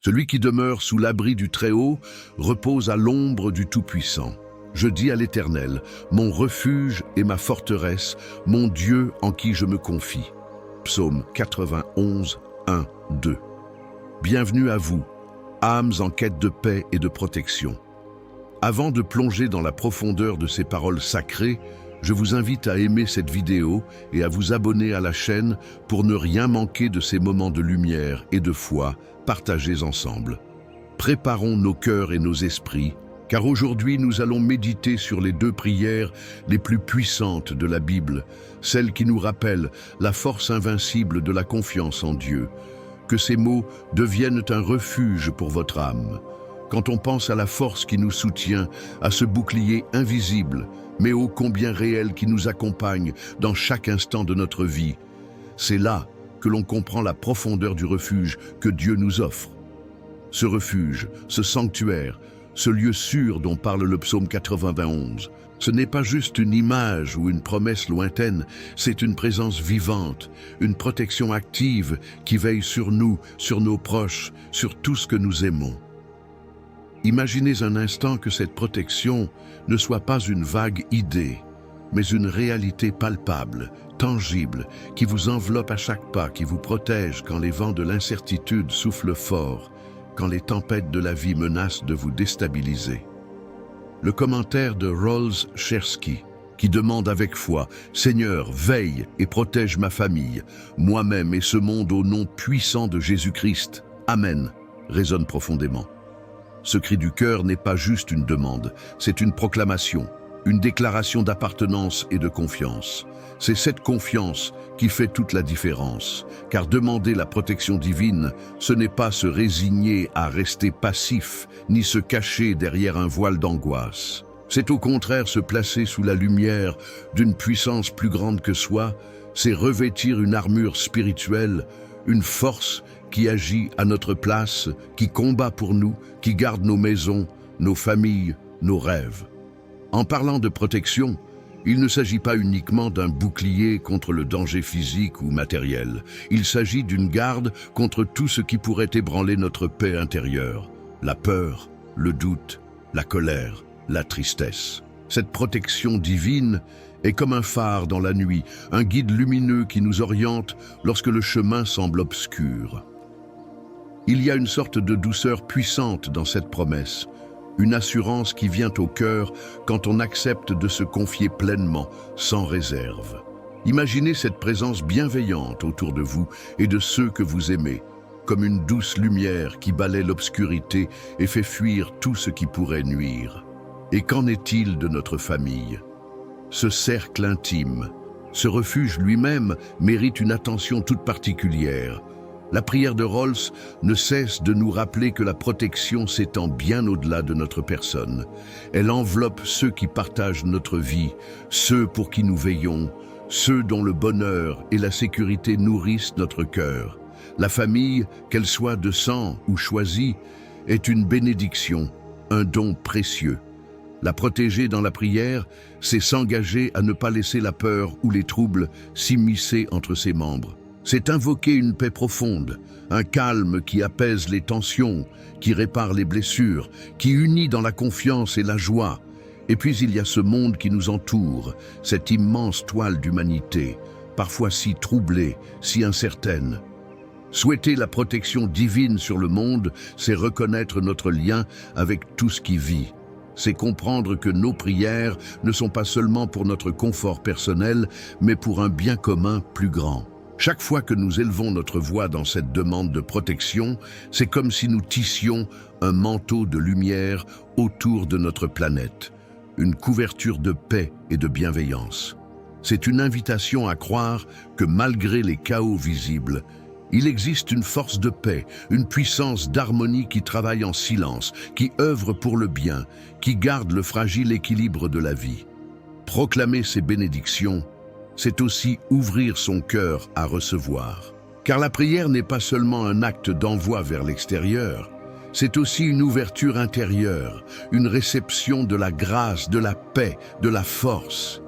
Celui qui demeure sous l'abri du Très-Haut repose à l'ombre du Tout-Puissant. Je dis à l'Éternel, mon refuge et ma forteresse, mon Dieu en qui je me confie. Psaume 91, 1, 2. Bienvenue à vous, âmes en quête de paix et de protection. Avant de plonger dans la profondeur de ces paroles sacrées, je vous invite à aimer cette vidéo et à vous abonner à la chaîne pour ne rien manquer de ces moments de lumière et de foi partagés ensemble. Préparons nos cœurs et nos esprits, car aujourd'hui nous allons méditer sur les deux prières les plus puissantes de la Bible, celles qui nous rappellent la force invincible de la confiance en Dieu. Que ces mots deviennent un refuge pour votre âme. Quand on pense à la force qui nous soutient, à ce bouclier invisible, mais ô combien réel qui nous accompagne dans chaque instant de notre vie, c'est là que l'on comprend la profondeur du refuge que Dieu nous offre. Ce refuge, ce sanctuaire, ce lieu sûr dont parle le psaume 91, ce n'est pas juste une image ou une promesse lointaine, c'est une présence vivante, une protection active qui veille sur nous, sur nos proches, sur tout ce que nous aimons. Imaginez un instant que cette protection ne soit pas une vague idée, mais une réalité palpable, tangible, qui vous enveloppe à chaque pas, qui vous protège quand les vents de l'incertitude soufflent fort, quand les tempêtes de la vie menacent de vous déstabiliser. Le commentaire de Rolls Chersky, qui demande avec foi « Seigneur, veille et protège ma famille, moi-même et ce monde au nom puissant de Jésus-Christ. Amen », résonne profondément. Ce cri du cœur n'est pas juste une demande, c'est une proclamation, une déclaration d'appartenance et de confiance. C'est cette confiance qui fait toute la différence, car demander la protection divine, ce n'est pas se résigner à rester passif, ni se cacher derrière un voile d'angoisse. C'est au contraire se placer sous la lumière d'une puissance plus grande que soi, c'est revêtir une armure spirituelle, une force qui agit à notre place, qui combat pour nous, qui garde nos maisons, nos familles, nos rêves. En parlant de protection, il ne s'agit pas uniquement d'un bouclier contre le danger physique ou matériel. Il s'agit d'une garde contre tout ce qui pourrait ébranler notre paix intérieure. La peur, le doute, la colère, la tristesse. Cette protection divine est comme un phare dans la nuit, un guide lumineux qui nous oriente lorsque le chemin semble obscur. Il y a une sorte de douceur puissante dans cette promesse, une assurance qui vient au cœur quand on accepte de se confier pleinement, sans réserve. Imaginez cette présence bienveillante autour de vous et de ceux que vous aimez, comme une douce lumière qui balaie l'obscurité et fait fuir tout ce qui pourrait nuire. Et qu'en est-il de notre famille? Ce cercle intime, ce refuge lui-même mérite une attention toute particulière. La prière de Rolls ne cesse de nous rappeler que la protection s'étend bien au-delà de notre personne. Elle enveloppe ceux qui partagent notre vie, ceux pour qui nous veillons, ceux dont le bonheur et la sécurité nourrissent notre cœur. La famille, qu'elle soit de sang ou choisie, est une bénédiction, un don précieux. La protéger dans la prière, c'est s'engager à ne pas laisser la peur ou les troubles s'immiscer entre ses membres. C'est invoquer une paix profonde, un calme qui apaise les tensions, qui répare les blessures, qui unit dans la confiance et la joie. Et puis il y a ce monde qui nous entoure, cette immense toile d'humanité, parfois si troublée, si incertaine. Souhaiter la protection divine sur le monde, c'est reconnaître notre lien avec tout ce qui vit. C'est comprendre que nos prières ne sont pas seulement pour notre confort personnel, mais pour un bien commun plus grand. Chaque fois que nous élevons notre voix dans cette demande de protection, c'est comme si nous tissions un manteau de lumière autour de notre planète, une couverture de paix et de bienveillance. C'est une invitation à croire que malgré les chaos visibles, il existe une force de paix, une puissance d'harmonie qui travaille en silence, qui œuvre pour le bien, qui garde le fragile équilibre de la vie. Proclamer ces bénédictions, c'est aussi ouvrir son cœur à recevoir. Car la prière n'est pas seulement un acte d'envoi vers l'extérieur, c'est aussi une ouverture intérieure, une réception de la grâce, de la paix, de la force.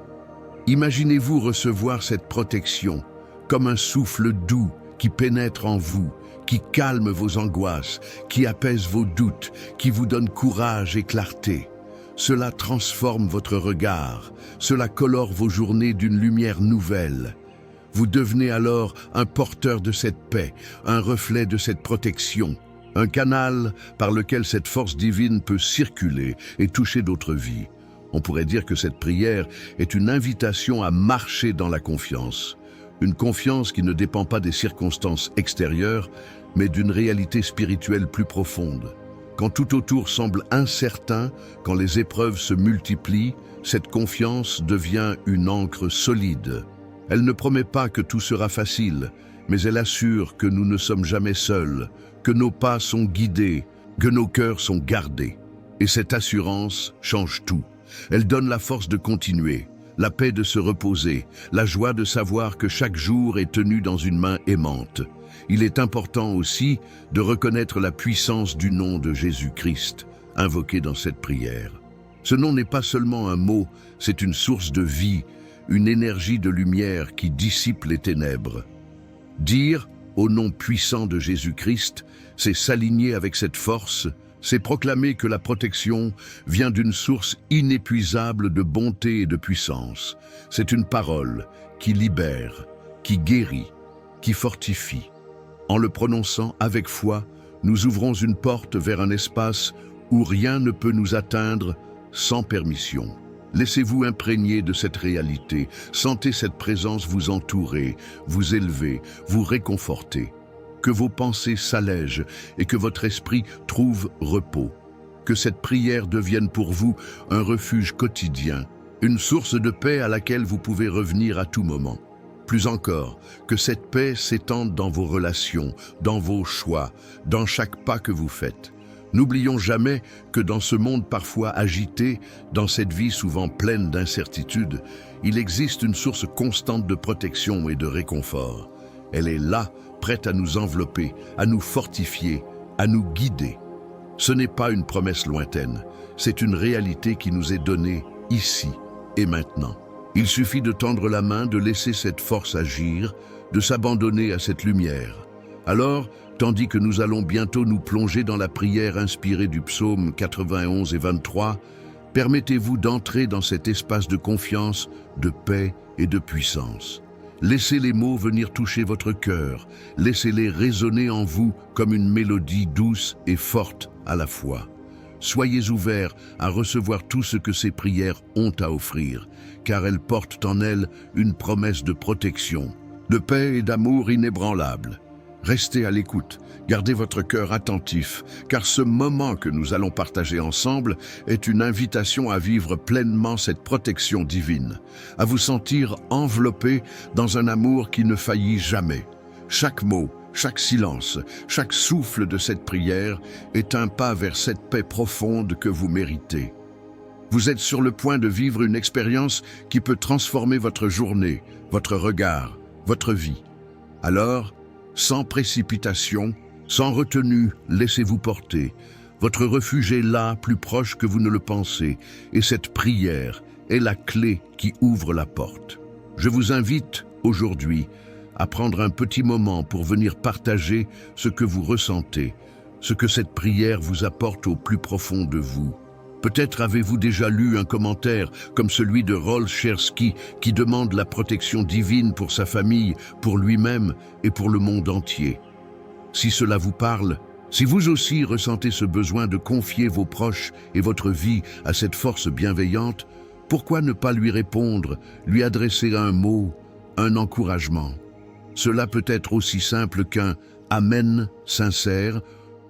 Imaginez-vous recevoir cette protection comme un souffle doux qui pénètre en vous, qui calme vos angoisses, qui apaise vos doutes, qui vous donne courage et clarté. Cela transforme votre regard, cela colore vos journées d'une lumière nouvelle. Vous devenez alors un porteur de cette paix, un reflet de cette protection, un canal par lequel cette force divine peut circuler et toucher d'autres vies. On pourrait dire que cette prière est une invitation à marcher dans la confiance. Une confiance qui ne dépend pas des circonstances extérieures, mais d'une réalité spirituelle plus profonde. Quand tout autour semble incertain, quand les épreuves se multiplient, cette confiance devient une ancre solide. Elle ne promet pas que tout sera facile, mais elle assure que nous ne sommes jamais seuls, que nos pas sont guidés, que nos cœurs sont gardés. Et cette assurance change tout. Elle donne la force de continuer, la paix de se reposer, la joie de savoir que chaque jour est tenu dans une main aimante. Il est important aussi de reconnaître la puissance du nom de Jésus-Christ, invoqué dans cette prière. Ce nom n'est pas seulement un mot, c'est une source de vie, une énergie de lumière qui dissipe les ténèbres. Dire au nom puissant de Jésus-Christ, c'est s'aligner avec cette force, c'est proclamer que la protection vient d'une source inépuisable de bonté et de puissance. C'est une parole qui libère, qui guérit, qui fortifie. En le prononçant avec foi, nous ouvrons une porte vers un espace où rien ne peut nous atteindre sans permission. Laissez-vous imprégner de cette réalité, sentez cette présence vous entourer, vous élever, vous réconforter. Que vos pensées s'allègent et que votre esprit trouve repos. Que cette prière devienne pour vous un refuge quotidien, une source de paix à laquelle vous pouvez revenir à tout moment. Plus encore, que cette paix s'étende dans vos relations, dans vos choix, dans chaque pas que vous faites. N'oublions jamais que dans ce monde parfois agité, dans cette vie souvent pleine d'incertitudes, il existe une source constante de protection et de réconfort. Elle est là, prête à nous envelopper, à nous fortifier, à nous guider. Ce n'est pas une promesse lointaine, c'est une réalité qui nous est donnée ici et maintenant. Il suffit de tendre la main, de laisser cette force agir, de s'abandonner à cette lumière. Alors, tandis que nous allons bientôt nous plonger dans la prière inspirée du psaume 91 et 23, permettez-vous d'entrer dans cet espace de confiance, de paix et de puissance. Laissez les mots venir toucher votre cœur, laissez-les résonner en vous comme une mélodie douce et forte à la fois. Soyez ouverts à recevoir tout ce que ces prières ont à offrir, car elles portent en elles une promesse de protection, de paix et d'amour inébranlable. Restez à l'écoute, gardez votre cœur attentif, car ce moment que nous allons partager ensemble est une invitation à vivre pleinement cette protection divine, à vous sentir enveloppé dans un amour qui ne faillit jamais. Chaque mot, chaque silence, chaque souffle de cette prière est un pas vers cette paix profonde que vous méritez. Vous êtes sur le point de vivre une expérience qui peut transformer votre journée, votre regard, votre vie. Alors, sans précipitation, sans retenue, laissez-vous porter. Votre refuge est là, plus proche que vous ne le pensez, et cette prière est la clé qui ouvre la porte. Je vous invite aujourd'hui à prendre un petit moment pour venir partager ce que vous ressentez, ce que cette prière vous apporte au plus profond de vous. Peut-être avez-vous déjà lu un commentaire comme celui de Rolf Shersky qui demande la protection divine pour sa famille, pour lui-même et pour le monde entier. Si cela vous parle, si vous aussi ressentez ce besoin de confier vos proches et votre vie à cette force bienveillante, pourquoi ne pas lui répondre, lui adresser un mot, un encouragement? Cela peut être aussi simple qu'un « Amen » sincère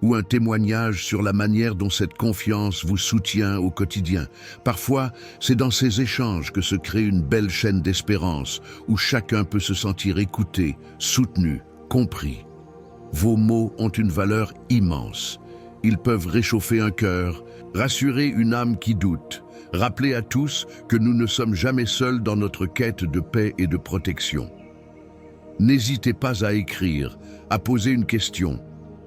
ou un témoignage sur la manière dont cette confiance vous soutient au quotidien. Parfois, c'est dans ces échanges que se crée une belle chaîne d'espérance, où chacun peut se sentir écouté, soutenu, compris. Vos mots ont une valeur immense. Ils peuvent réchauffer un cœur, rassurer une âme qui doute, rappeler à tous que nous ne sommes jamais seuls dans notre quête de paix et de protection. N'hésitez pas à écrire, à poser une question,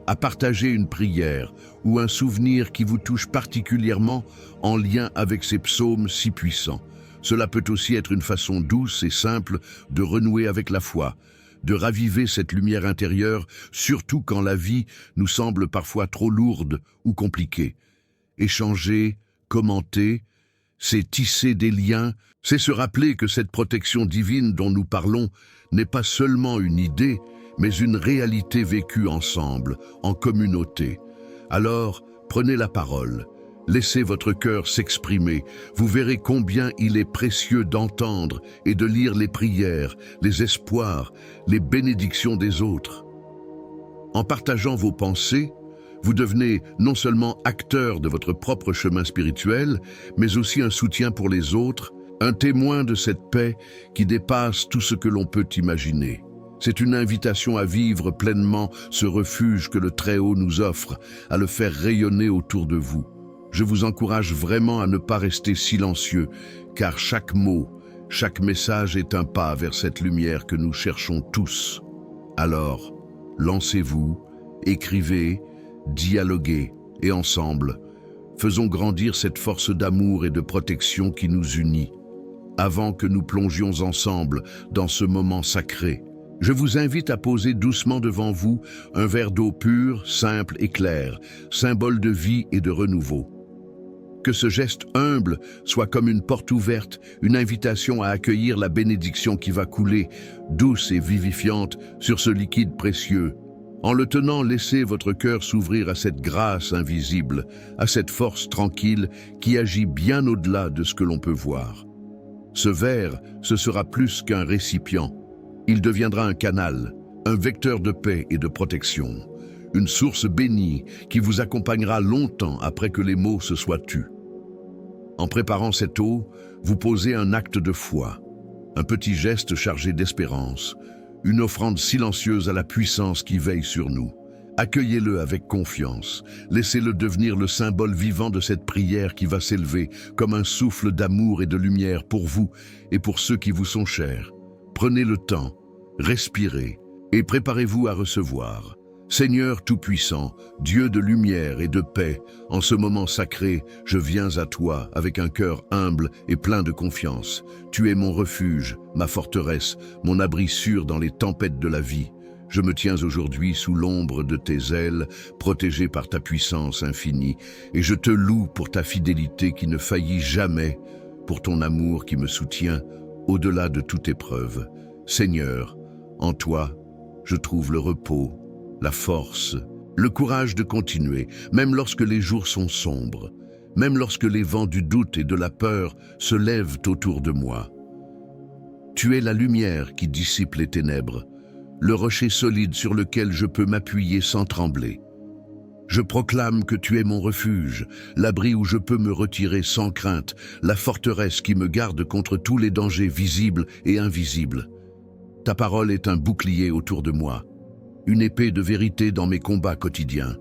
à partager une prière ou un souvenir qui vous touche particulièrement en lien avec ces psaumes si puissants. Cela peut aussi être une façon douce et simple de renouer avec la foi, de raviver cette lumière intérieure, surtout quand la vie nous semble parfois trop lourde ou compliquée. Échanger, commenter, c'est tisser des liens, c'est se rappeler que cette protection divine dont nous parlons n'est pas seulement une idée, mais une réalité vécue ensemble, en communauté. Alors, prenez la parole. Laissez votre cœur s'exprimer. Vous verrez combien il est précieux d'entendre et de lire les prières, les espoirs, les bénédictions des autres. En partageant vos pensées, vous devenez non seulement acteur de votre propre chemin spirituel, mais aussi un soutien pour les autres, un témoin de cette paix qui dépasse tout ce que l'on peut imaginer. C'est une invitation à vivre pleinement ce refuge que le Très-Haut nous offre, à le faire rayonner autour de vous. Je vous encourage vraiment à ne pas rester silencieux, car chaque mot, chaque message est un pas vers cette lumière que nous cherchons tous. Alors, lancez-vous, écrivez, dialoguez, et ensemble, faisons grandir cette force d'amour et de protection qui nous unit. Avant que nous plongions ensemble dans ce moment sacré, je vous invite à poser doucement devant vous un verre d'eau pure, simple et claire, symbole de vie et de renouveau. Que ce geste humble soit comme une porte ouverte, une invitation à accueillir la bénédiction qui va couler, douce et vivifiante, sur ce liquide précieux. En le tenant, laissez votre cœur s'ouvrir à cette grâce invisible, à cette force tranquille qui agit bien au-delà de ce que l'on peut voir. Ce verre, ce sera plus qu'un récipient. Il deviendra un canal, un vecteur de paix et de protection, une source bénie qui vous accompagnera longtemps après que les mots se soient tus. En préparant cette eau, vous posez un acte de foi, un petit geste chargé d'espérance, une offrande silencieuse à la puissance qui veille sur nous. Accueillez-le avec confiance, laissez-le devenir le symbole vivant de cette prière qui va s'élever comme un souffle d'amour et de lumière pour vous et pour ceux qui vous sont chers. Prenez le temps, respirez et préparez-vous à recevoir. Seigneur Tout-Puissant, Dieu de lumière et de paix, en ce moment sacré, je viens à toi avec un cœur humble et plein de confiance. Tu es mon refuge, ma forteresse, mon abri sûr dans les tempêtes de la vie. Je me tiens aujourd'hui sous l'ombre de tes ailes, protégé par ta puissance infinie, et je te loue pour ta fidélité qui ne faillit jamais, pour ton amour qui me soutient au-delà de toute épreuve. Seigneur, en toi, je trouve le repos, la force, le courage de continuer, même lorsque les jours sont sombres, même lorsque les vents du doute et de la peur se lèvent autour de moi. Tu es la lumière qui dissipe les ténèbres, le rocher solide sur lequel je peux m'appuyer sans trembler. Je proclame que tu es mon refuge, l'abri où je peux me retirer sans crainte, la forteresse qui me garde contre tous les dangers visibles et invisibles. Ta parole est un bouclier autour de moi, une épée de vérité dans mes combats quotidiens.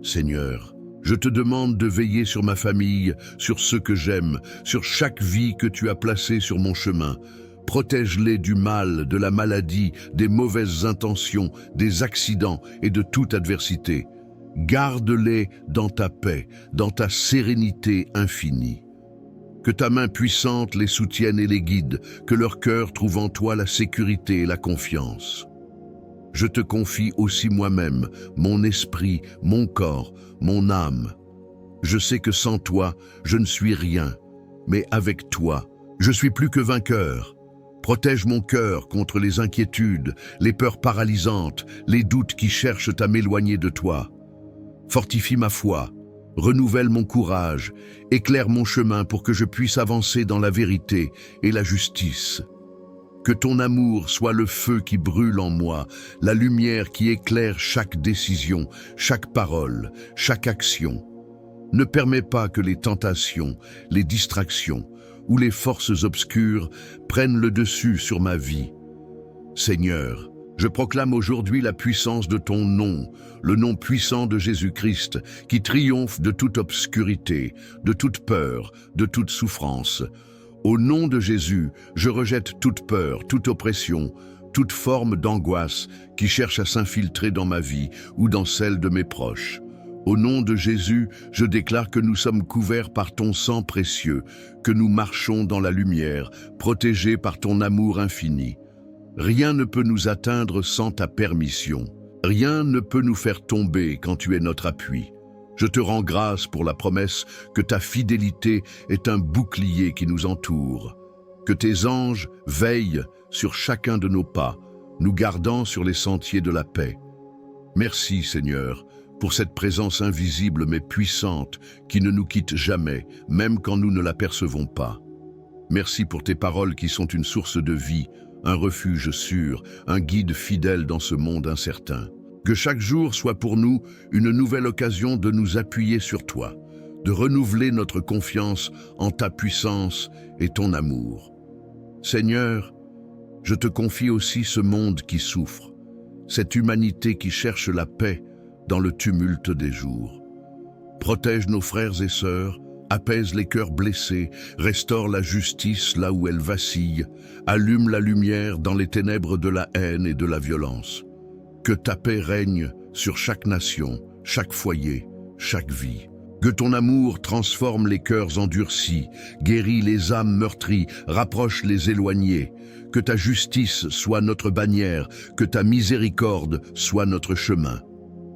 Seigneur, je te demande de veiller sur ma famille, sur ceux que j'aime, sur chaque vie que tu as placée sur mon chemin. Protège-les du mal, de la maladie, des mauvaises intentions, des accidents et de toute adversité. Garde-les dans ta paix, dans ta sérénité infinie. Que ta main puissante les soutienne et les guide, que leur cœur trouve en toi la sécurité et la confiance. Je te confie aussi moi-même, mon esprit, mon corps, mon âme. Je sais que sans toi, je ne suis rien, mais avec toi, je suis plus que vainqueur. Protège mon cœur contre les inquiétudes, les peurs paralysantes, les doutes qui cherchent à m'éloigner de toi. Fortifie ma foi, renouvelle mon courage, éclaire mon chemin pour que je puisse avancer dans la vérité et la justice. Que ton amour soit le feu qui brûle en moi, la lumière qui éclaire chaque décision, chaque parole, chaque action. Ne permets pas que les tentations, les distractions ou les forces obscures prennent le dessus sur ma vie. Seigneur, je proclame aujourd'hui la puissance de ton nom, le nom puissant de Jésus-Christ, qui triomphe de toute obscurité, de toute peur, de toute souffrance. Au nom de Jésus, je rejette toute peur, toute oppression, toute forme d'angoisse qui cherche à s'infiltrer dans ma vie ou dans celle de mes proches. Au nom de Jésus, je déclare que nous sommes couverts par ton sang précieux, que nous marchons dans la lumière, protégés par ton amour infini. Rien ne peut nous atteindre sans ta permission. Rien ne peut nous faire tomber quand tu es notre appui. Je te rends grâce pour la promesse que ta fidélité est un bouclier qui nous entoure. Que tes anges veillent sur chacun de nos pas, nous gardant sur les sentiers de la paix. Merci Seigneur, pour cette présence invisible mais puissante qui ne nous quitte jamais, même quand nous ne l'apercevons pas. Merci pour tes paroles qui sont une source de vie, un refuge sûr, un guide fidèle dans ce monde incertain. Que chaque jour soit pour nous une nouvelle occasion de nous appuyer sur toi, de renouveler notre confiance en ta puissance et ton amour. Seigneur, je te confie aussi ce monde qui souffre, cette humanité qui cherche la paix dans le tumulte des jours. Protège nos frères et sœurs, apaise les cœurs blessés, restaure la justice là où elle vacille, allume la lumière dans les ténèbres de la haine et de la violence. Que ta paix règne sur chaque nation, chaque foyer, chaque vie. Que ton amour transforme les cœurs endurcis, guérit les âmes meurtries, rapproche les éloignés. Que ta justice soit notre bannière, que ta miséricorde soit notre chemin.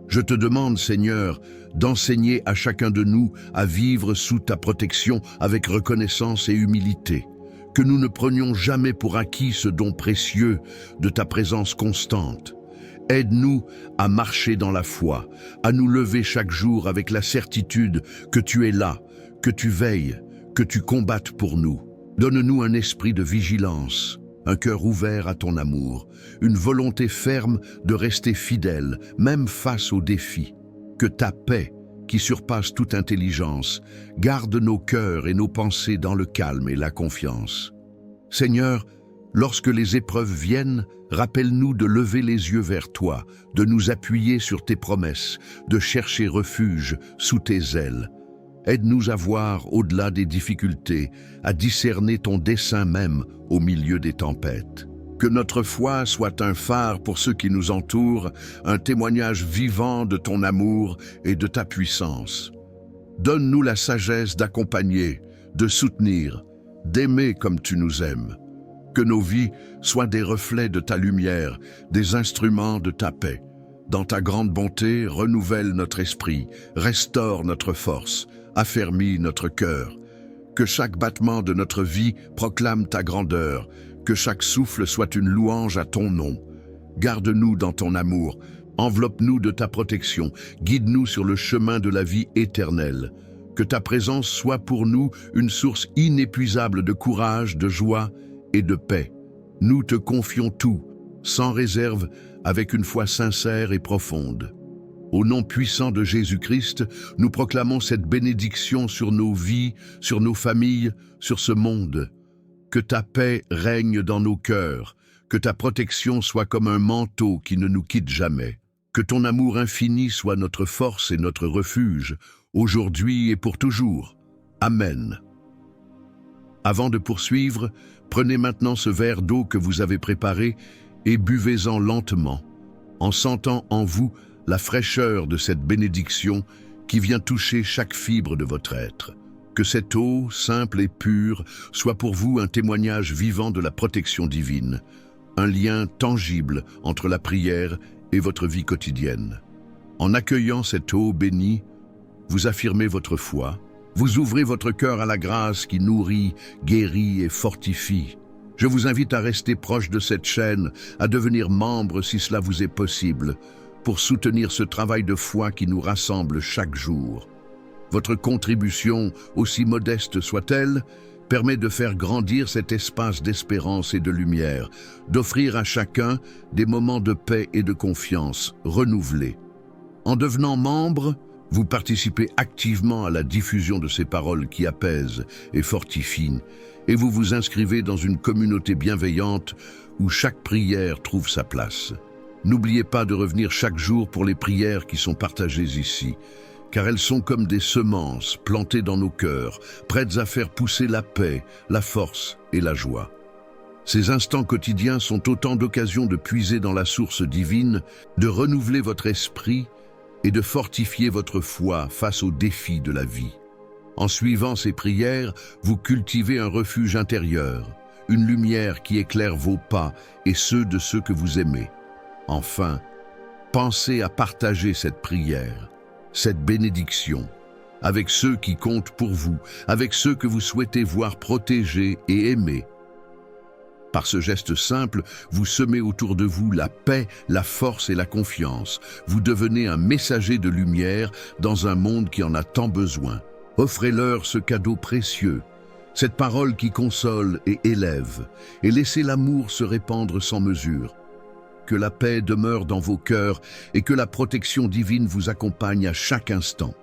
Je te demande, Seigneur, d'enseigner à chacun de nous à vivre sous ta protection avec reconnaissance et humilité. Que nous ne prenions jamais pour acquis ce don précieux de ta présence constante. Aide-nous à marcher dans la foi, à nous lever chaque jour avec la certitude que tu es là, que tu veilles, que tu combattes pour nous. Donne-nous un esprit de vigilance, un cœur ouvert à ton amour, une volonté ferme de rester fidèle, même face aux défis. Que ta paix, qui surpasse toute intelligence, garde nos cœurs et nos pensées dans le calme et la confiance. Seigneur, lorsque les épreuves viennent, rappelle-nous de lever les yeux vers toi, de nous appuyer sur tes promesses, de chercher refuge sous tes ailes. Aide-nous à voir au-delà des difficultés, à discerner ton dessein même au milieu des tempêtes. Que notre foi soit un phare pour ceux qui nous entourent, un témoignage vivant de ton amour et de ta puissance. Donne-nous la sagesse d'accompagner, de soutenir, d'aimer comme tu nous aimes. Que nos vies soient des reflets de ta lumière, des instruments de ta paix. Dans ta grande bonté, renouvelle notre esprit, restaure notre force, affermis notre cœur. Que chaque battement de notre vie proclame ta grandeur, que chaque souffle soit une louange à ton nom. Garde-nous dans ton amour, enveloppe-nous de ta protection, guide-nous sur le chemin de la vie éternelle. Que ta présence soit pour nous une source inépuisable de courage, de joie et de paix. Nous te confions tout, sans réserve, avec une foi sincère et profonde. Au nom puissant de Jésus-Christ, nous proclamons cette bénédiction sur nos vies, sur nos familles, sur ce monde. Que ta paix règne dans nos cœurs, que ta protection soit comme un manteau qui ne nous quitte jamais. Que ton amour infini soit notre force et notre refuge, aujourd'hui et pour toujours. Amen. Avant de poursuivre, prenez maintenant ce verre d'eau que vous avez préparé et buvez-en lentement, en sentant en vous la fraîcheur de cette bénédiction qui vient toucher chaque fibre de votre être. Que cette eau, simple et pure, soit pour vous un témoignage vivant de la protection divine, un lien tangible entre la prière et votre vie quotidienne. En accueillant cette eau bénie, vous affirmez votre foi, vous ouvrez votre cœur à la grâce qui nourrit, guérit et fortifie. Je vous invite à rester proche de cette chaîne, à devenir membre si cela vous est possible, pour soutenir ce travail de foi qui nous rassemble chaque jour. Votre contribution, aussi modeste soit-elle, permet de faire grandir cet espace d'espérance et de lumière, d'offrir à chacun des moments de paix et de confiance renouvelés. En devenant membre, vous participez activement à la diffusion de ces paroles qui apaisent et fortifient, et vous vous inscrivez dans une communauté bienveillante où chaque prière trouve sa place. N'oubliez pas de revenir chaque jour pour les prières qui sont partagées ici, car elles sont comme des semences plantées dans nos cœurs, prêtes à faire pousser la paix, la force et la joie. Ces instants quotidiens sont autant d'occasions de puiser dans la source divine, de renouveler votre esprit et de fortifier votre foi face aux défis de la vie. En suivant ces prières, vous cultivez un refuge intérieur, une lumière qui éclaire vos pas et ceux de ceux que vous aimez. Enfin, pensez à partager cette prière, cette bénédiction, avec ceux qui comptent pour vous, avec ceux que vous souhaitez voir protégés et aimés. Par ce geste simple, vous semez autour de vous la paix, la force et la confiance. Vous devenez un messager de lumière dans un monde qui en a tant besoin. Offrez-leur ce cadeau précieux, cette parole qui console et élève, et laissez l'amour se répandre sans mesure. Que la paix demeure dans vos cœurs et que la protection divine vous accompagne à chaque instant.